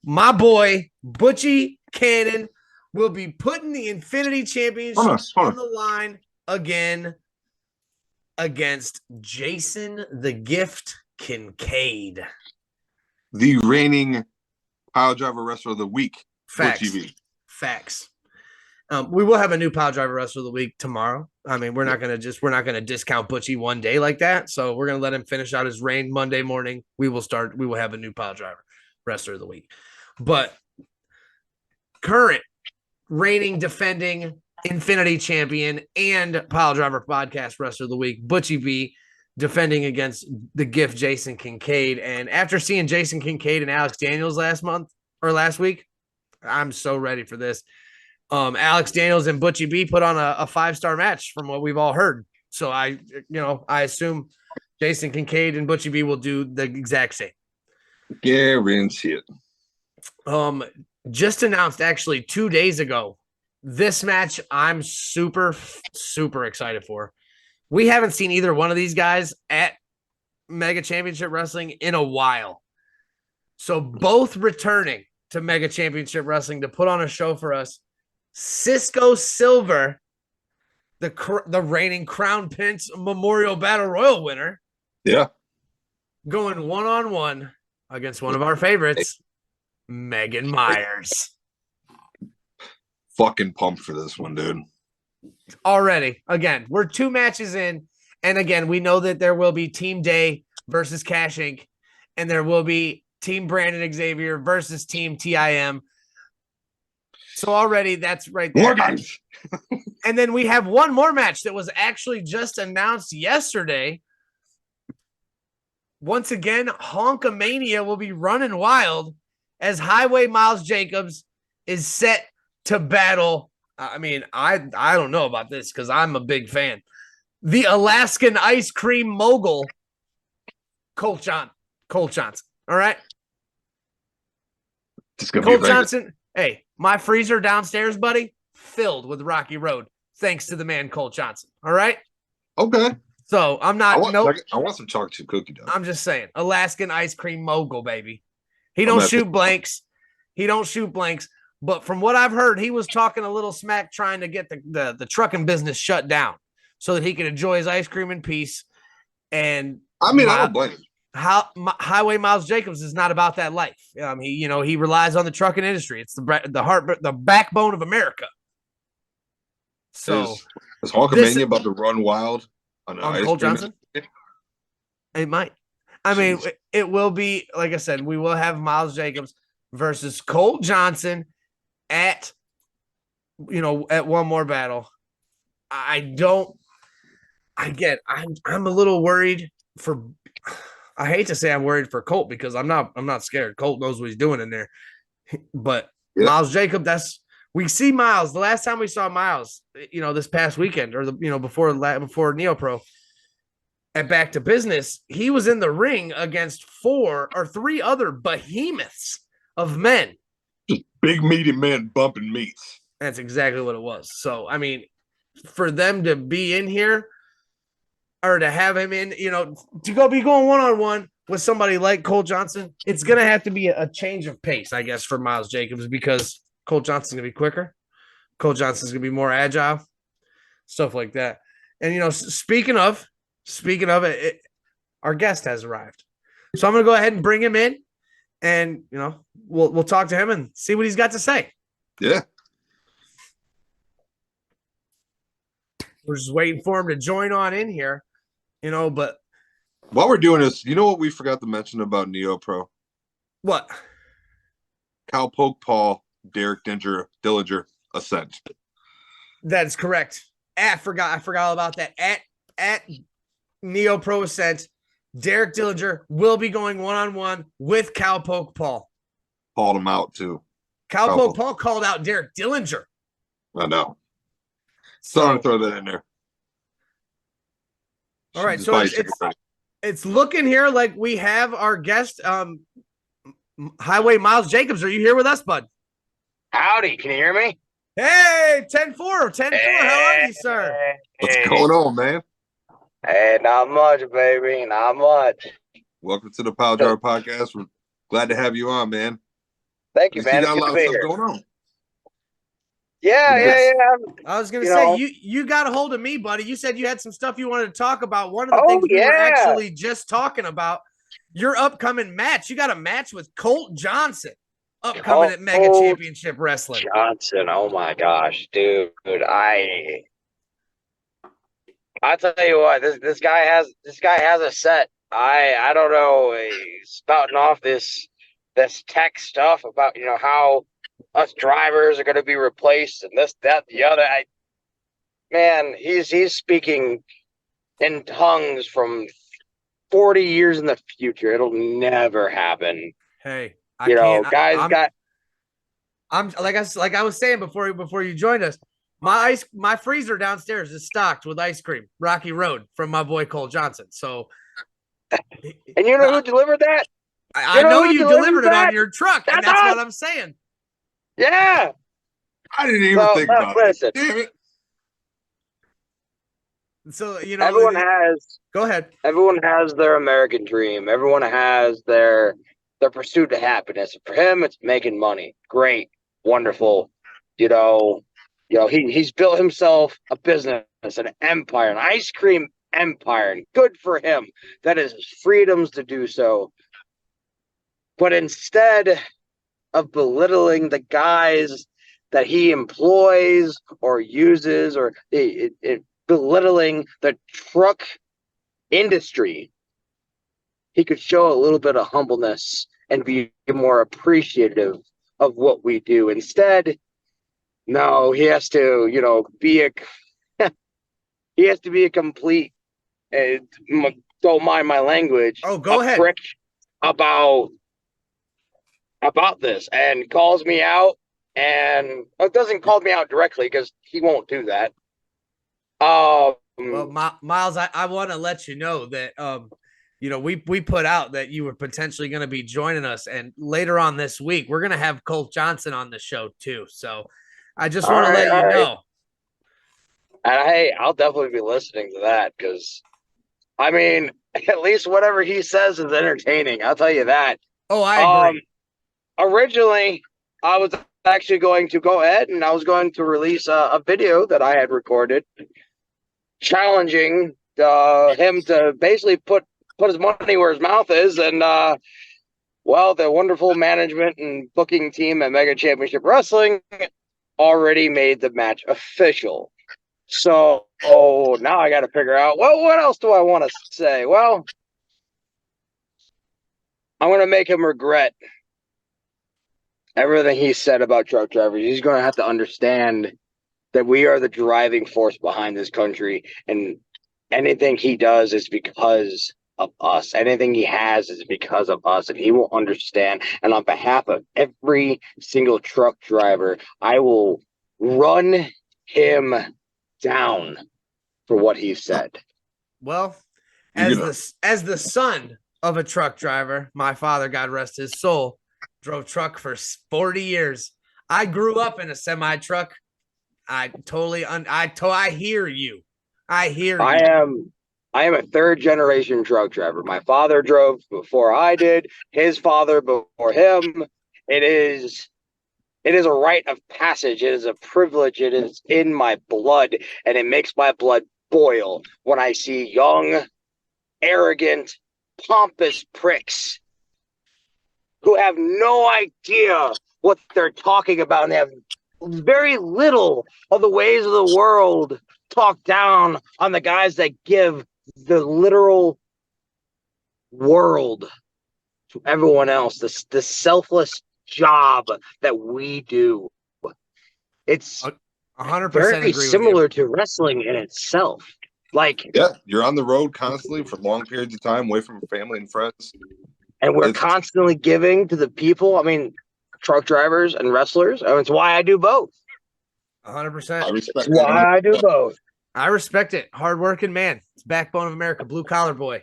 My boy Butchie Cannon will be putting the Infinity Championship on the line again against Jason the Gift Kincaid, the reigning Piledriver Wrestler of the Week. Facts. We will have a new Piledriver Wrestler of the Week tomorrow. I mean, we're not gonna discount Butchie one day like that. So we're gonna let him finish out his reign Monday morning. We will have a new Piledriver Wrestler of the Week. But current reigning, defending Infinity Champion and Piledriver Podcast Wrestler of the Week, Butchie B, defending against the Gift Jason Kincaid. And after seeing Jason Kincaid and Alex Daniels last week, I'm so ready for this. Alex Daniels and Butchie B put on a 5-star match from what we've all heard. So I assume Jason Kincaid and Butchie B will do the exact same. Guarantee it. Just announced actually 2 days ago. This match I'm super, super excited for. We haven't seen either one of these guys at Mega Championship Wrestling in a while. So both returning to Mega Championship Wrestling to put on a show for us. Cisco Silver, the reigning Crown Prince Memorial Battle Royal winner. Yeah. Going one-on-one against one of our favorites, Megan Myers. Fucking pumped for this one, dude. Already. Again, we're 2 matches in. And again, we know that there will be Team Day versus Cash Inc. And there will be Team Brandon Xavier versus Team TIM. So already that's right there. More guys. And then we have one more match that was actually just announced yesterday. Once again, Honkamania will be running wild as Highway Miles Jacobs is set to battle. I mean, I don't know about this because I'm a big fan. The Alaskan ice cream mogul, Colt Johnson. All right. Colt Johnson. Hey, my freezer downstairs, buddy, filled with Rocky Road, thanks to the man Colt Johnson. All right. Okay. So I'm not. I want some chocolate chip cookie dough. I'm just saying, Alaskan ice cream mogul, baby. He don't shoot blanks. But from what I've heard, he was talking a little smack, trying to get the trucking business shut down so that he could enjoy his ice cream in peace. And I mean, I don't blame him. Highway Miles Jacobs is not about that life. He relies on the trucking industry. It's the backbone of America. So is Hulkamania about to run wild on Colt Johnson? It might. I mean, it will be, like I said, we will have Miles Jacobs versus Colt Johnson at one more battle. I'm a little worried I hate to say I'm worried for Colt because I'm not scared. Colt knows what he's doing in there. But Miles Jacob, we see Miles. The last time we saw Miles, this past weekend or before NEOPro at Back to Business, he was in the ring against 4 or 3 other behemoths of men. Just big meaty men bumping meats. That's exactly what it was. So, I mean, for them to be in here or to have him in, to be going one-on-one with somebody like Colt Johnson, it's going to have to be a change of pace, I guess, for Miles Jacobs because Colt Johnson's going to be quicker. Colt Johnson's going to be more agile, stuff like that. And, speaking of it, our guest has arrived. So I'm going to go ahead and bring him in and, we'll talk to him and see what he's got to say. Yeah. We're just waiting for him to join on in here, but while we're doing this, you know what we forgot to mention about NEOPro? What? Cowpoke Paul, Derek Dillinger Ascent. That's correct. I forgot all about that. At NEOPro Ascent, Derek Dillinger will be going one-on-one with Cowpoke Paul. Called him out too. Cowpoke Paul called out Derek Dillinger. I know. Sorry to throw that in there. All right, so it's looking here like we have our guest, Highway Miles Jacobs. Are you here with us, bud? Howdy, can you hear me? Hey, 10-4. How are you, sir? What's going on, man? Hey, not much, baby. Not much. Welcome to the Piledriver podcast. We're glad to have you on, man. Thank you, man. You got a lot of stuff going on. Yeah. I was going to say, you got a hold of me, buddy. You said you had some stuff you wanted to talk about. One of the things we were actually just talking about, your upcoming match. You got a match with Colt Johnson upcoming at Mega Championship Wrestling. Johnson, oh my gosh, dude. I'll tell you what, this guy has a set. I don't know, he's spouting off this tech stuff about, how us drivers are going to be replaced and this, that, the other. Man, he's speaking in tongues from 40 years in the future. It'll never happen. Hey, I'm like I was saying before you joined us, my freezer downstairs is stocked with ice cream, Rocky Road, from my boy Colt Johnson. So, and you know who delivered that? I know you delivered it on your truck, and that's what I'm saying. Yeah. I didn't even think about it. Damn it. So, everyone has. Go ahead. Everyone has their American dream. Everyone has their pursuit of happiness. For him, it's making money. Great, wonderful. He's built himself a business, an empire, an ice cream empire, and good for him. That is his freedoms to do so. But instead of belittling the guys that he employs or uses, or belittling the truck industry, he could show a little bit of humbleness and be more appreciative of what we do. Instead, no, he has to, be a complete, don't mind my language. Oh, go ahead. Prick about this, and calls me out, and it doesn't call me out directly because he won't do that. Well, Miles, I want to let you know that we put out that you were potentially going to be joining us, and later on this week we're going to have Colt Johnson on the show too. So I just want to let you know. And hey, I'll definitely be listening to that because, I mean, at least whatever he says is entertaining. I'll tell you that. Oh, I agree. Originally, I was actually going to go ahead and I was going to release a video that I had recorded challenging him to basically put his money where his mouth is. And, the wonderful management and booking team at Mega Championship Wrestling already made the match official. So now I got to figure out, well, what else do I want to say? Well, I'm going to make him regret everything he said about truck drivers. He's going to have to understand that we are the driving force behind this country, and anything he does is because of us. Anything he has is because of us, and he will understand. And on behalf of every single truck driver, I will run him down for what he said. Well, as the son of a truck driver, my father, God rest his soul, drove truck for 40 years. I grew up in a semi truck. I hear you. I hear you. I am a third generation truck driver. My father drove before I did, his father before him. It is a rite of passage. It is a privilege. It is in my blood, and it makes my blood boil when I see young, arrogant, pompous pricks who have no idea what they're talking about, and they have very little of the ways of the world talk down on the guys that give the literal world to everyone else. The selfless job that we do. It's 100% very similar to wrestling in itself. Like, yeah, you're on the road constantly for long periods of time, away from family and friends, and we're constantly giving to the people. I mean, truck drivers and wrestlers. I mean, it's why I do both. 100%. I respect it. Why I do both. I respect it. Hardworking man. It's backbone of America. Blue collar boy.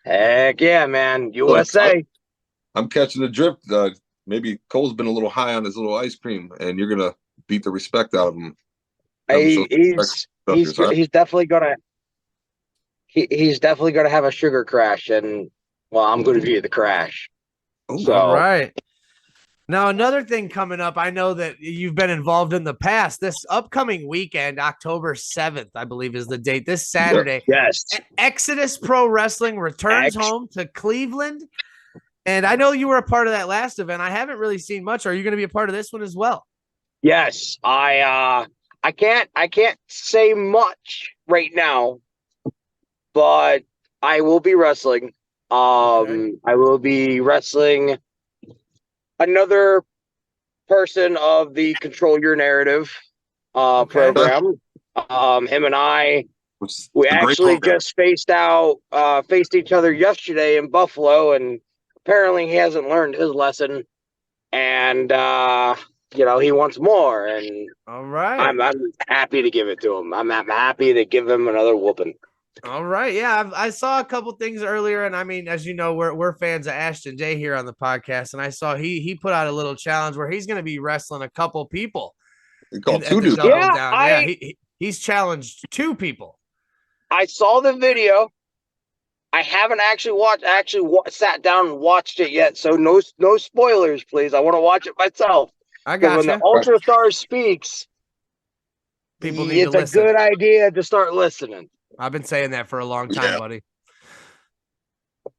Heck yeah, man. USA. Look, I'm catching the drift. Maybe Cole's been a little high on his little ice cream, and you're gonna beat the respect out of him. He's definitely gonna have a sugar crash, and well, I'm gonna be the crash. So. All right. Now, another thing coming up, I know that you've been involved in the past. This upcoming weekend, October 7th, I believe is the date, this Saturday. Yes. Exodus Pro Wrestling returns home to Cleveland. And I know you were a part of that last event. I haven't really seen much. Are you going to be a part of this one as well? Yes. I can't say much right now, but I will be wrestling. Okay. I will be wrestling another person of the Control Your Narrative program. Him and I, we actually just faced each other yesterday in Buffalo, and apparently he hasn't learned his lesson, and he wants more. And all right, I'm happy to give it to him. I'm happy to give him another whooping. All right. Yeah, I saw a couple things earlier, and I mean, as you know, we're fans of Ashton J here on the podcast, and I saw he put out a little challenge where he's going to be wrestling a couple people. He called two dudes. Yeah, he's challenged two people. I saw the video. I haven't actually sat down and watched it yet, so no spoilers, please. I want to watch it myself. I got when the Ultra Star speaks, people need to listen. It's a good idea to start listening. I've been saying that for a long time, buddy.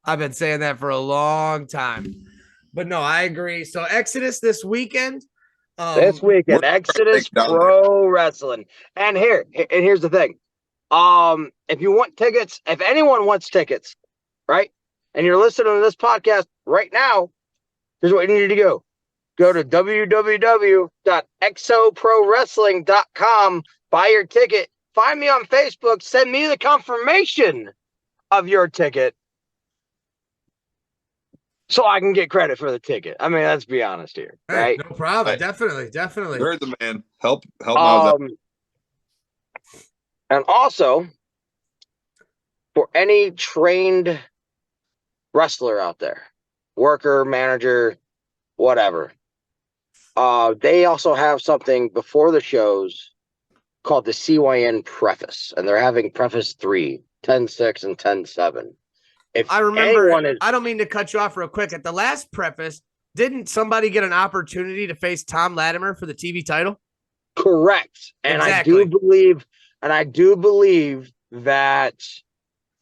I've been saying that for a long time. But no, I agree. So Exodus this weekend. Exodus Pro Wrestling. And here's the thing. If you want tickets, if anyone wants tickets, right? And you're listening to this podcast right now, here's what you need to go. Go to www.exoprowrestling.com, buy your ticket. Find me on Facebook. Send me the confirmation of your ticket so I can get credit for the ticket. I mean, let's be honest here, right? No problem. Hey, definitely. You're the man. Help out. And also, for any trained wrestler out there, worker, manager, whatever, they also have something before the shows called the CYN Preface, and they're having Preface 3, 10-6, and 10-7. If I remember, I don't mean to cut you off real quick. At the last Preface, didn't somebody get an opportunity to face Tom Latimer for the TV title? Correct. And exactly. I do believe that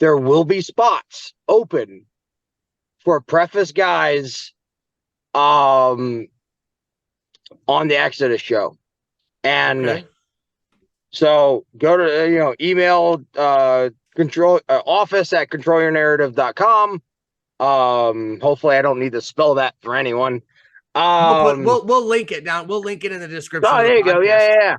there will be spots open for Preface guys on the Exodus show. And So go to email control office at controlyournarrative.com. Hopefully I don't need to spell that for anyone. We'll link it down. We'll link it in the description. Oh, of the there you go. podcast.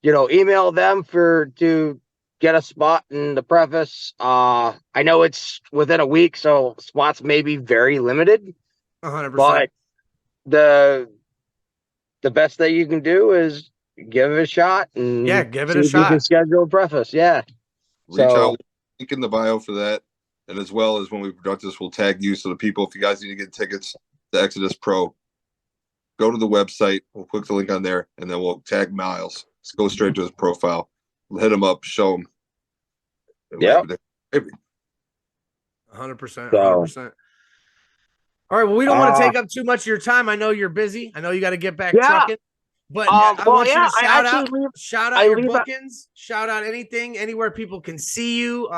Yeah. Email them to get a spot in the preface. I know it's within a week, so spots may be very limited. 100%. But the best thing you can do is give it a shot and give it a shot. You can schedule a preface. Yeah. Reach out, link in the bio for that. And as well as when we produce this, we'll tag you. So the people, if you guys need to get tickets to Exodus Pro, go to the website. We'll click the link on there, and then we'll tag Miles. Let's go straight to his profile. We'll hit him up, show him. Yeah. 100%. 100%. All right. Well, we don't want to take up too much of your time. I know you're busy. I know you got to get back trucking. But I want you to shout out your bookings, shout out anything, anywhere people can see you,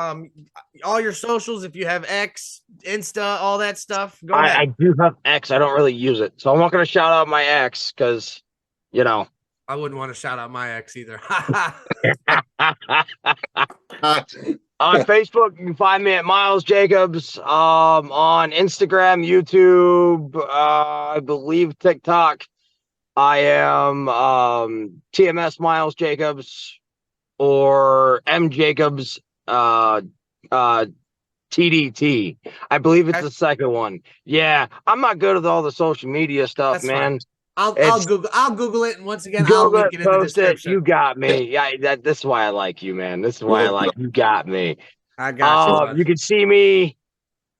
all your socials. If you have X, Insta, all that stuff. Go ahead. I do have X. I don't really use it, so I'm not going to shout out my X because, I wouldn't want to shout out my X either. On Facebook, you can find me at Miles Jacobs. On Instagram, YouTube, I believe TikTok. I am TMS Miles Jacobs or M Jacobs TDT. I believe it's the second one. Yeah, I'm not good with all the social media stuff, That's man. Fine. I'll Google it, and once again, I'll link it in the description. You got me. Yeah, this is why I like you, man. This is why I like you. Got me. I got you. You can see me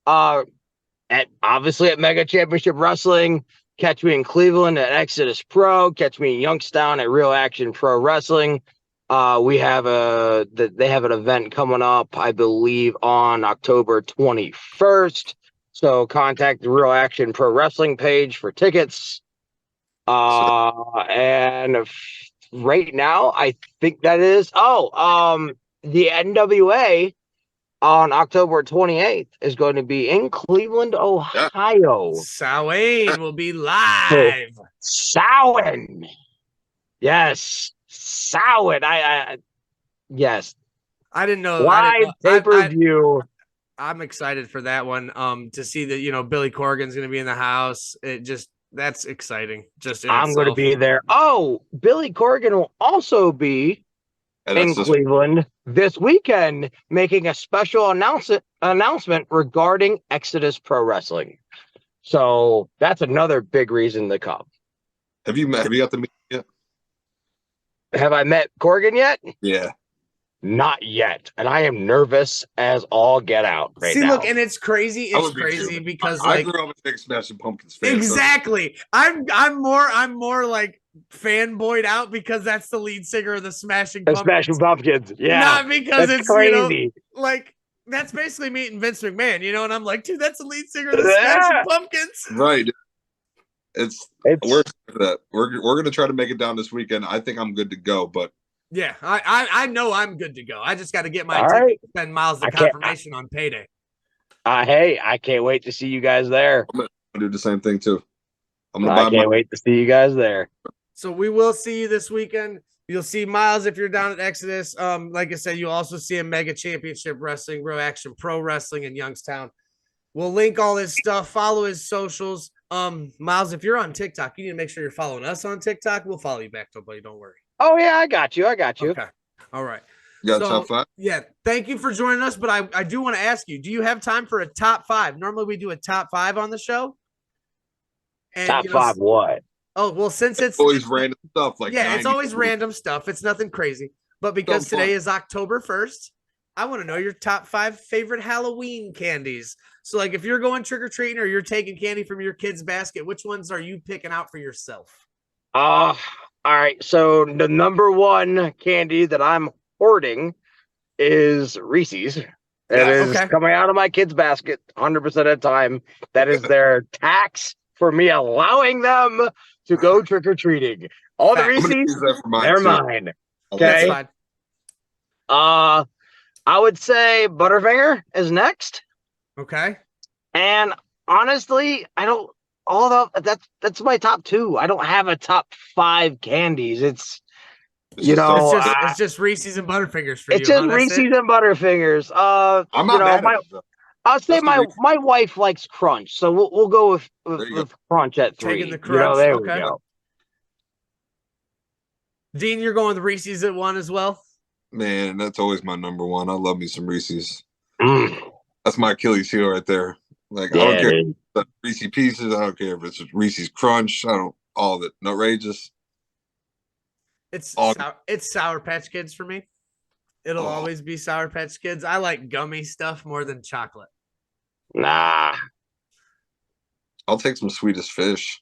obviously at Mega Championship Wrestling. Catch me in Cleveland at Exodus Pro. Catch me in Youngstown at Real Action Pro Wrestling. They have an event coming up, I believe, on October 21st. So contact the Real Action Pro Wrestling page for tickets. And right now, I think that is the NWA on October 28th is going to be in Cleveland, Ohio. Samhain will be live. Samhain. Yes. Samhain. Yes. I didn't know. Live pay-per-view. I'm excited for that one. To see that, Billy Corgan's going to be in the house. That's exciting. I'm going to be there. Oh, Billy Corgan will also be in Cleveland this weekend, making a special announcement regarding Exodus Pro Wrestling. So that's another big reason to come. Have you got to meet yet? Have I met Corgan yet? Yeah. Not yet. And I am nervous as all get out right now. Look, and it's crazy. It's crazy because I grew up a big Smashing Pumpkins fan. Exactly. So. I'm more like fanboyed out because that's the lead singer of the Smashing Pumpkins. Smashing Pumpkins. Yeah. Not because that's it's crazy. That's basically meeting Vince McMahon, and I'm like, dude, that's the lead singer of the Smashing Pumpkins. Right. We're gonna try to make it down this weekend. I think I'm good to go, but yeah, I know I'm good to go. I just got to get my ticket to spend Miles the confirmation on payday. Hey, I can't wait to see you guys there. I'm gonna do the same thing too. I can't wait to see you guys there. So we will see you this weekend. You'll see Miles if you're down at Exodus. Like I said, you'll also see a Mega Championship Wrestling, Real Action Pro Wrestling in Youngstown. We'll link all his stuff. Follow his socials. Miles, if you're on TikTok, you need to make sure you're following us on TikTok. We'll follow you back, buddy. Don't worry. Oh yeah, I got you. Okay. All right. You got top 5? Yeah. Thank you for joining us. But I do want to ask you, do you have time for a top 5? Normally we do a top 5 on the show. And, top 5 what? Oh, well, since it's always random stuff. it's always random stuff. It's nothing crazy. But because today is October 1st, I want to know your top 5 favorite Halloween candies. So if you're going trick-or-treating or you're taking candy from your kid's basket, which ones are you picking out for yourself? All right. So the number 1 candy that I'm hoarding is Reese's. It is coming out of my kid's basket 100% of the time. That is their tax for me allowing them to go trick-or-treating. All the Reese's, they're mine. Okay. That's fine. I would say Butterfinger is next. Okay. And honestly, that's my top 2. I don't have a top 5 candies. It's just Reese's and Butterfingers for you. It's just Reese's and Butterfingers. I'm not mad at it, I'll say my wife likes Crunch, so we'll go with Crunch at 3. Taking the Crunch. There we go. Dean, you're going with Reese's at 1 as well? Man, that's always my number 1. I love me some Reese's. That's my Achilles heel right there. Like, I don't care if it's Reese's Pieces. I don't care if it's Reese's Crunch. All of it. Outrageous. It's Sour Patch Kids for me. It'll always be Sour Patch Kids. I like gummy stuff more than chocolate. Nah. I'll take some Swedish Fish.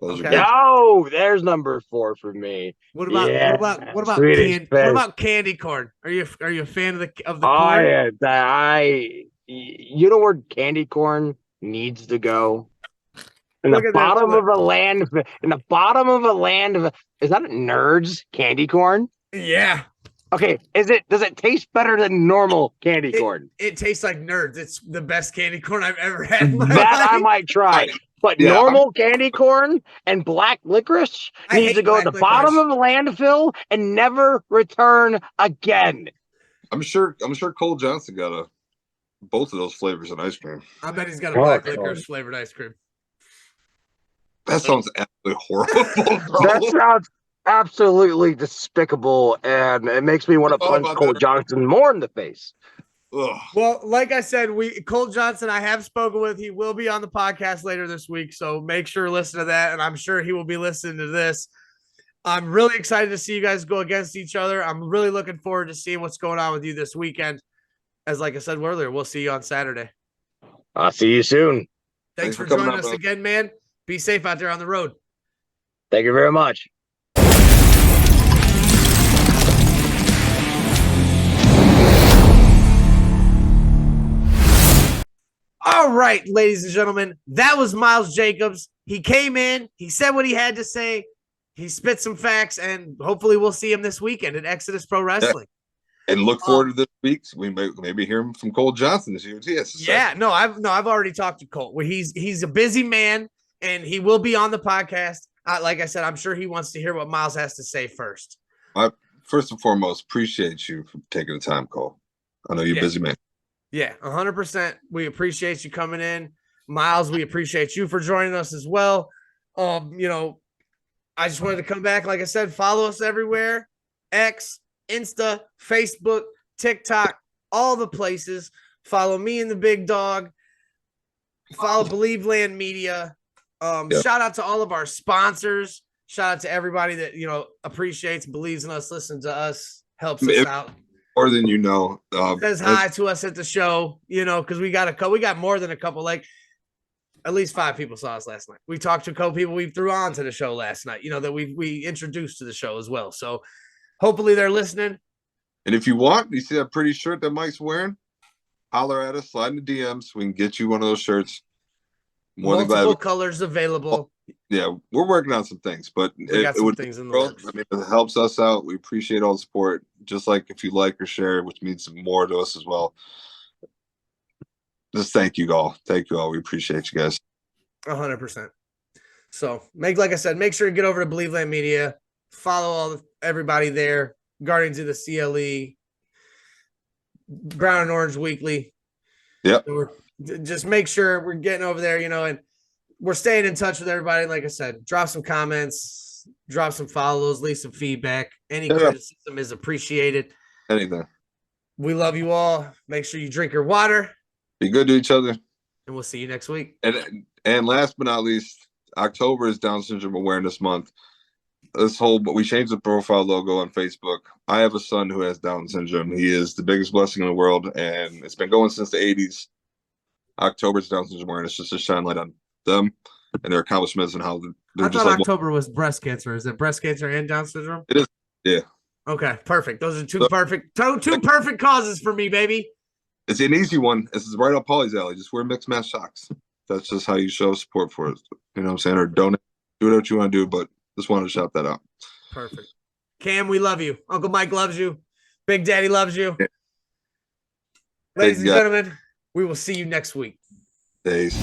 There's number 4 for me. What about candy corn? Are you a fan of the corn? You know where candy corn needs to go? In the bottom of a land. Is that a Nerds candy corn? Yeah. Okay. Does it taste better than normal candy corn? It tastes like Nerds. It's the best candy corn I've ever had in my life. I might try. But normal candy corn and black licorice needs to go at the bottom of a landfill and never return again. I'm sure Colt Johnson got both of those flavors in ice cream. I bet he's got a black licorice flavored ice cream. That sounds absolutely horrible. That sounds absolutely despicable, and it makes me want to punch Colt Johnson more in the face. Ugh. Well, like I said, Colt Johnson, I have spoken with. He will be on the podcast later this week, so make sure to listen to that, and I'm sure he will be listening to this. I'm really excited to see you guys go against each other. I'm really looking forward to seeing what's going on with you this weekend. As like I said earlier, we'll see you on Saturday. I'll see you soon. Thanks for joining us again, man. Be safe out there on the road. Thank you very much. All right, ladies and gentlemen, that was Miles Jacobs. He came in, he said what he had to say, he spit some facts, and hopefully we'll see him this weekend at Exodus Pro Wrestling. And look forward to this week. We may maybe hear him from Colt Johnson this year. I've already talked to Colt. He's a busy man, and he will be on the podcast. Like I said, I'm sure he wants to hear what Miles has to say first. First and foremost, appreciate you for taking the time, Cole. I know you're a busy man. Yeah, 100%. We appreciate you coming in. Miles, we appreciate you for joining us as well. I just wanted to come back. Like I said, follow us everywhere. X, Insta, Facebook, TikTok, all the places. Follow me and the big dog. Follow Believe Land Media. Shout out to all of our sponsors. Shout out to everybody that, appreciates, believes in us, listens to us, helps us out. More than you know. Says hi to us at the show, because we got more than a couple, like at least 5 people saw us last night. We talked to a couple people we threw on to the show last night, that we introduced to the show as well. So hopefully they're listening. And if you want, you see that pretty shirt that Mike's wearing, holler at us, slide in the DMs. We can get you one of those shirts. Multiple colors available. Yeah, we're working on some things, but things in the works. It helps us out. We appreciate all the support. Just like if you like or share, which means more to us as well. Just thank you all. Thank you all. We appreciate you guys. 100%. So like I said, make sure you get over to Believe Land Media. Follow everybody there. Guardians of the CLE, Brown and Orange Weekly. Yep. Just make sure we're getting over there, and we're staying in touch with everybody. Like I said, drop some comments, drop some follows, leave some feedback. Any criticism is appreciated. Anything. We love you all. Make sure you drink your water. Be good to each other. And we'll see you next week. And last but not least, October is Down Syndrome Awareness Month. We changed the profile logo on Facebook. I have a son who has Down syndrome. He is the biggest blessing in the world, and it's been going since the 80s. October's Down Syndrome Awareness, just to shine light on them and their accomplishments and how they're just like October was breast cancer. Is it breast cancer and Down syndrome? It is. Yeah. Okay, perfect. Those are two perfect causes for me, baby. It's an easy one. This is right up Paulie's alley. Just wear mixed match socks. That's just how you show support for it. You know what I'm saying? Or donate. Do whatever you want to do, but just wanted to shout that out. Perfect. Cam, we love you. Uncle Mike loves you. Big Daddy loves you. Yeah. Ladies and gentlemen, we will see you next week. Peace.